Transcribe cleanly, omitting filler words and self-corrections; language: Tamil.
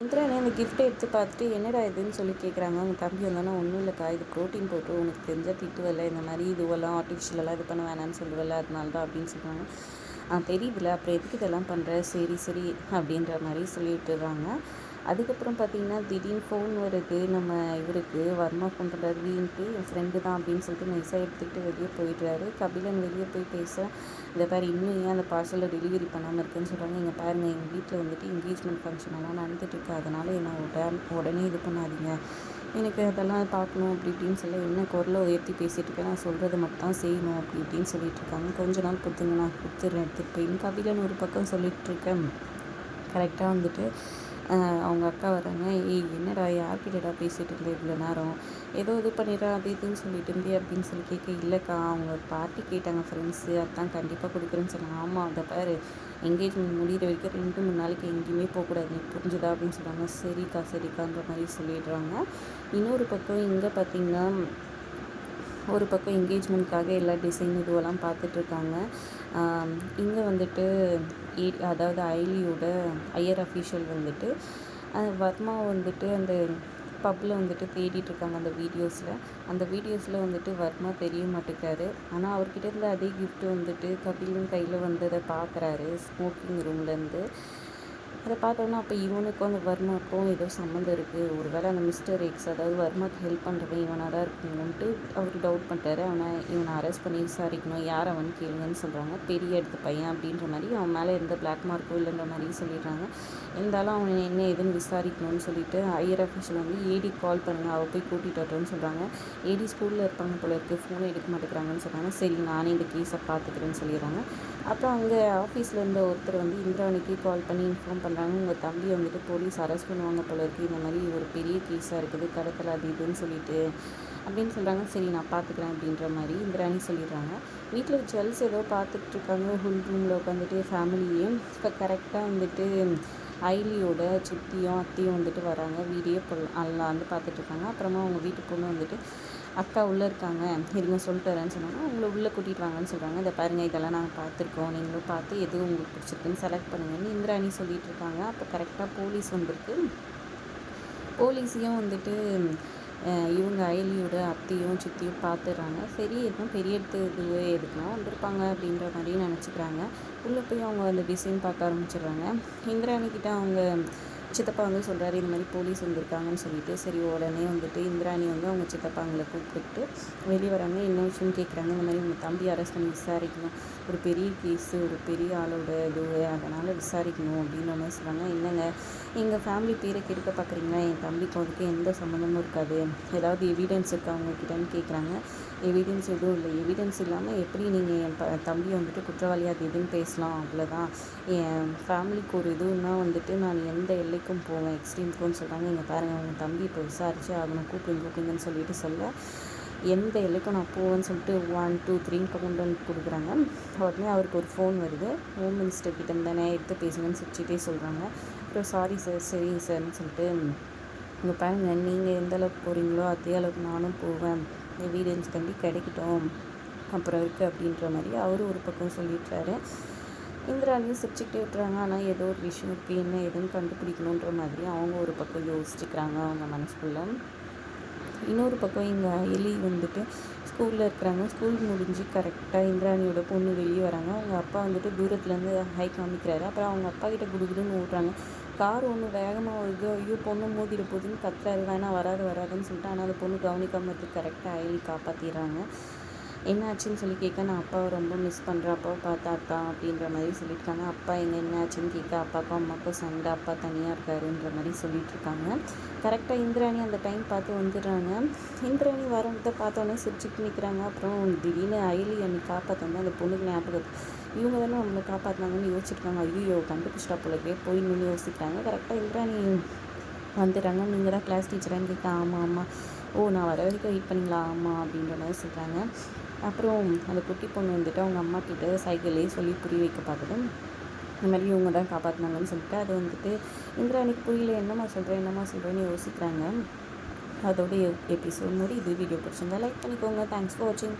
இந்திராணி அந்த கிஃப்ட்டை எடுத்து பார்த்துட்டு என்னடா இதுன்னு சொல்லி கேட்குறாங்க. அவங்க தம்பி வந்தோன்னா ஒன்றும் இல்லைக்கா, இது ப்ரோட்டீன் பவுட்ரு, உனக்கு தெரிஞ்சால் திட்டுவல்ல, இந்த மாதிரி இதுவெல்லாம் ஆர்டிஃபிஷியலெல்லாம் இது பண்ண வேணான்னு சொல்லுவல்ல, அதனால தான் அப்படின்னு சொல்கிறாங்க. தெரியுதுல்ல, அப்புறம் எதுக்கு இதெல்லாம் பண்ணுற, சரி சரி அப்படின்ற மாதிரி சொல்லிட்டுறாங்க. அதுக்கப்புறம் பார்த்தீங்கன்னா திடீர்னு ஃபோன் வருது. நம்ம இவருக்கு வர்மா ஃபோன் பண்ணுறாரு. வீண்ட்டு என் ஃப்ரெண்டு தான் அப்படின்னு சொல்லிட்டு நைஸாக எடுத்துக்கிட்டு வெளியே போயிடுறாரு. கபிலன் வெளியே போய் பேச, இந்த பாரு இன்னும் ஏன் அந்த பார்சலை டெலிவரி பண்ணாமல் இருக்குன்னு சொல்கிறாங்க. இங்கே பாருங்கள், எங்கள் வீட்டில் வந்துட்டு என்கேஜ்மெண்ட் ஃபங்க்ஷன் எல்லாம் நடந்துட்டுருக்கு, அதனால் என்ன உடனே இது பண்ணாதீங்க, எனக்கு அதெல்லாம் பார்க்கணும் அப்படி இப்படின்னு சொல்லி என்ன குரலை உயர்த்தி பேசிகிட்டு இருக்கேன், நான் சொல்கிறது மட்டும் தான் செய்யணும் அப்படி இப்படின்னு சொல்லிட்டு இருக்காங்க. கொஞ்ச நாள் பொறுத்துங்க, நான் கொடுத்துட்றேன் எடுத்துகிட்டு போய். கபிலன் ஒரு பக்கம் சொல்லிகிட்டு இருக்கேன். கரெக்டாக வந்துட்டு அவங்க அக்கா வராங்க. ஏய் என்னடா யார்கிட்டடா பேசிகிட்டு இருந்தேன் இவ்வளோ நேரம், ஏதோ இது பண்ணிடுறா அது இதுன்னு சொல்லிட்டு இருந்தே அப்படின்னு சொல்லி கேட்க, இல்லைக்கா அவங்க பார்ட்டி கேட்டாங்க ஃப்ரெண்ட்ஸு, அதான் கண்டிப்பாக கொடுக்குறேன்னு சொன்னாங்க. ஆமாம் அதை பாரு, என்கேஜ்மெண்ட் முடிகிற வரைக்கும் 2-3 நாளைக்கு எங்கேயுமே போகக்கூடாது, நீ புரிஞ்சுதா அப்படின்னு சொல்கிறாங்க. சரிக்கா சரிக்கான்ற மாதிரி சொல்லிடுறாங்க. இன்னொரு பக்கம் இங்கே பார்த்திங்கன்னா ஒரு பக்கம் என்கேஜ்மெண்ட்காக எல்லா டிசைன் இதுவெல்லாம் பார்த்துட்ருக்காங்க. இங்கே வந்துட்டு அதாவது ஐலியோட ஹையர் அஃபீஷியல் வந்துட்டு வர்மா வந்துட்டு அந்த பப்பில் வந்துட்டு தேடிட்டுருக்காங்க அந்த வீடியோஸில் வந்துட்டு வர்மா தெரிய மாட்டேங்கிறாரு. ஆனால் அவர்கிட்ட இருந்த அதே கிஃப்ட்டு வந்துட்டு கபிலும் கையில் வந்ததை பார்க்குறாரு ஸ்மோக்கிங் ரூம்லேருந்து. அதை பார்த்தோன்னா அப்போ இவனுக்கும் அந்த வர்மாக்கும் ஏதோ சம்மந்தம் இருக்குது, ஒரு வேளை அந்த மிஸ்டர் எக்ஸ் அதாவது வர்மாக்கு ஹெல்ப் பண்ணுறவன் இவனாக தான் இருக்கணும்ன்ட்டு அவர் டவுட் பண்ணிட்டாரு. இவனை அரெஸ்ட் பண்ணி விசாரிக்கணும், யார் அவன் கேளுங்கன்னு சொல்கிறாங்க. பெரிய எடுத்த பையன் அப்படின்ற மாதிரி, அவன் மேலே எந்த பிளாக் மார்க்கும் இல்லைன்ற மாதிரி சொல்லிடுறாங்க. இருந்தாலும் அவன் என்ன ஏதுன்னு விசாரிக்கணும்னு சொல்லிட்டு ஹையர் அஃபீஷியல் வந்து ஏடி கால் பண்ணுங்கள், அவள் போய் கூட்டிகிட்டு வரட்டும்னு சொல்கிறாங்க. ஏடி ஸ்கூலில் இருப்பாங்க போல இருக்குது, ஃபோனை எடுக்க மாட்டேங்கிறாங்கன்னு சொல்கிறாங்க. சரி நானே இந்த கேஸை பார்த்துக்கிறேன்னு சொல்லிடுறாங்க. அப்புறம் அங்கே ஆஃபீஸில் இருந்த ஒருத்தர் வந்து இந்திராணிக்கு கால் பண்ணி இன்ஃபார்ம் பண்ணுறாங்க, உங்கள் தம்பி வந்துட்டு போலீஸ் அரெஸ்ட் பண்ணுவாங்க போல இருக்குது, இந்த மாதிரி ஒரு பெரிய கேஸாக இருக்குது, கடத்தல் அது இதுன்னு சொல்லிட்டு அப்படின்னு சொல்கிறாங்க. சரி நான் பார்த்துக்கிறேன் அப்படின்ற மாதிரி இந்திராணி சொல்லிடுறாங்க. வீட்டில் ஜுவல்ஸ் ஏதோ பார்த்துட்ருக்காங்க ஹுல் ரூமில் உட்காந்துட்டு ஃபேமிலியே. இப்போ கரெக்டாக வந்துட்டு ஐலியோட சித்தியும் அத்தையும் வந்துட்டு வராங்க. வீடியோ எல்லாம் வந்து பார்த்துட்ருக்காங்க. அப்புறமா அவங்க வீட்டு பொண்ணு வந்துட்டு அக்கா உள்ளே இருக்காங்க, இருங்க சொல்லிட்டு வரேன்னு சொன்னாங்க. அவங்கள உள்ளே கூட்டிகிட்டு வாங்கன்னு சொல்கிறாங்க. இதை பாருங்கள், இதெல்லாம் நாங்கள் பார்த்துருக்கோம், நீங்களும் பார்த்து எது உங்களுக்கு பிடிச்சிருக்குன்னு செலக்ட் பண்ணுங்கன்னு இந்திராணி சொல்லிகிட்டு இருக்காங்க. அப்போ கரெக்டாக போலீஸ் வந்திருக்கு. போலீஸையும் வந்துட்டு இவங்க அயலியோட அத்தையும் சித்தியும் பார்த்துடுறாங்க. சரி எதுவும் பெரிய இதுவே எதுக்குன்னா வந்திருப்பாங்க அப்படின்ற மாதிரி நினச்சிக்கிறாங்க. உள்ளே போய் அவங்க அந்த டிசைன் பார்க்க ஆரம்பிச்சிடுறாங்க. இந்திராணிக்கிட்ட அவங்க சித்தப்பா வந்து சொல்கிறாரு, இந்த மாதிரி போலீஸ் வந்திருக்காங்கன்னு சொல்லிட்டு. சரி உடனே வந்துட்டு இந்திராணி வந்து அவங்க சித்தப்பாங்களை கூப்பிட்டு வெளியே வராங்க. என்ன விஷயம்னு கேட்குறாங்க. இந்த மாதிரி உங்கள் தம்பி அரெஸ்ட் பண்ணி விசாரிக்கணும், ஒரு பெரிய கேஸு, ஒரு பெரிய ஆளோட இது, அதனால் விசாரிக்கணும் அப்படின்னு ஒன்று சொல்கிறாங்க. என்னங்க எங்கள் ஃபேமிலி பேரை கெடுக்க பார்க்குறீங்களா, என் தம்பிக்கு அதுக்கு எந்த சம்மந்தமும் இருக்காது, ஏதாவது எவிடன்ஸ் இருக்கா அவங்கக்கிட்டன்னு கேட்குறாங்க. எவிடன்ஸ் எதுவும் இல்லை, எவிடன்ஸ் இல்லாமல் எப்படி நீங்கள் என் தம்பியை வந்துட்டு குற்றவாளி அது எதுன்னு பேசலாம், அவ்வளோதான், என் ஃபேமிலிக்கு ஒரு இதுன்னா வந்துட்டு நான் எந்த எல்லைக்கும் போவேன், எக்ஸ்ட்ரீம்க்குன்னு சொல்கிறாங்க. இங்கே பாருங்கள், அவங்க தம்பி இப்போ விசாரித்து ஆகணும், கூப்பிடுங்கன்னு சொல்லிட்டு சொல்ல, எந்த எல்லைக்கும் நான் போவேன்னு சொல்லிட்டு 1 2 3 கவுண்ட் வந்து கொடுக்குறாங்க. உடனே அவருக்கு ஒரு ஃபோன் வருது. ஹோம் மினிஸ்டர் கிட்ட தானே, எடுத்து பேசுங்கன்னு சிரிச்சிட்டே சொல்கிறாங்க. அப்புறம் சாரி சார், சரி சார்ன்னு சொல்லிட்டு, இங்கே பாருங்கள், நீங்கள் எந்த அளவுக்கு போகிறீங்களோ அதே அளவுக்கு நானும் போவேன், எவிடன்ஸ் கண்டி கிடைக்கட்டும் அப்புறம் இருக்குது அப்படின்ற மாதிரி அவர் ஒரு பக்கம் சொல்லிடுறாரு. இந்திராணியும் சிரிச்சுக்கிட்டே விட்டுறாங்க. ஆனால் ஏதோ ஒரு விஷயம் இருக்குது, என்ன எதுன்னு கண்டுபிடிக்கணுன்ற மாதிரி அவங்க ஒரு பக்கம் யோசிச்சுக்கிறாங்க அவங்க மனசுக்குள்ளே. இன்னொரு பக்கம் இங்கே எலி வந்துட்டு ஸ்கூலில் இருக்கிறாங்க. ஸ்கூல் முடிஞ்சு கரெக்டாக இந்திராணியோட பொண்ணு வெளியே வராங்க. அவங்க அப்பா வந்துட்டு தூரத்துலேருந்து ஹை காமிக்கிறாரு. அப்புறம் அவங்க அப்பா கிட்ட குடுகுடுன்னு ஓடுறாங்க. கார் ஒன்று வேகமாக வருது, ஐயோ பொண்ணு மோதிட போகுதுன்னு கத்துறாரு. வேணாம் வராதுன்னு சொல்லிட்டு, ஆனால் அந்த பொண்ணு கவனிக்காமல் இருக்கு. கரெக்டாக அயலி காப்பாற்றிடுறாங்க. என்ன ஆச்சுன்னு சொல்லி கேட்க, நான் அப்பாவை ரொம்ப மிஸ் பண்ணுறேன், அப்பாவை பார்த்தா அப்படின்ற மாதிரி சொல்லியிருக்காங்க. அப்பா என்ன ஆச்சுன்னு கேட்க, அப்பாவுக்கும் அம்மாவுக்கும் சண்டை, அப்பா தனியாக இருக்காருன்ற மாதிரி சொல்லிகிட்ருக்காங்க. கரெக்டாக இந்திராணி அந்த டைம் பார்த்து வந்துடுறாங்க. இந்திராணி வரதை பார்த்தோன்னே சிரிச்சுட்டு நிற்கிறாங்க. அப்புறம் திடீர்னு அயலி அன்னைக்கு காப்பாற்றினா அந்த பொண்ணுக்கு ஞாபகம், இவங்க தானே நம்மளை காப்பாற்றினாங்கன்னு யோசிச்சுருக்காங்க. ஐயோ கண்டுபிடிச்சிட்டா போலவே போய் நின்று யோசிக்கிறாங்க. கரெக்டாக இந்திராணி வந்துடுறாங்க. நீங்கள் தான் கிளாஸ் டீச்சரான்னு கேட்க, ஆமாம், ஓ நான் வர வரைக்கும் வெயிட் பண்ணிங்களா, ஆமாம் அப்படின்ற மாதிரி சொல்கிறாங்க. அப்புறம் அந்த குட்டி பொண்ணு வந்துட்டு அவங்க அம்மா கிட்ட சைக்கிள்லேயே சொல்லி புரிய வைக்க பார்க்குது. இந்த மாதிரி இவங்க தான் காப்பாற்றினாங்கன்னு சொல்லிட்டு, அது வந்துட்டு இந்திராணிக்கு புரியல, என்னம்மா சொல்கிறேன்னு யோசிக்கிறாங்க. அதோட எபிசோட் முடியுது. வீடியோ பிடிச்சிருந்தா லைக் பண்ணிக்கோங்க. தேங்க்ஸ் ஃபார் வாட்சிங்.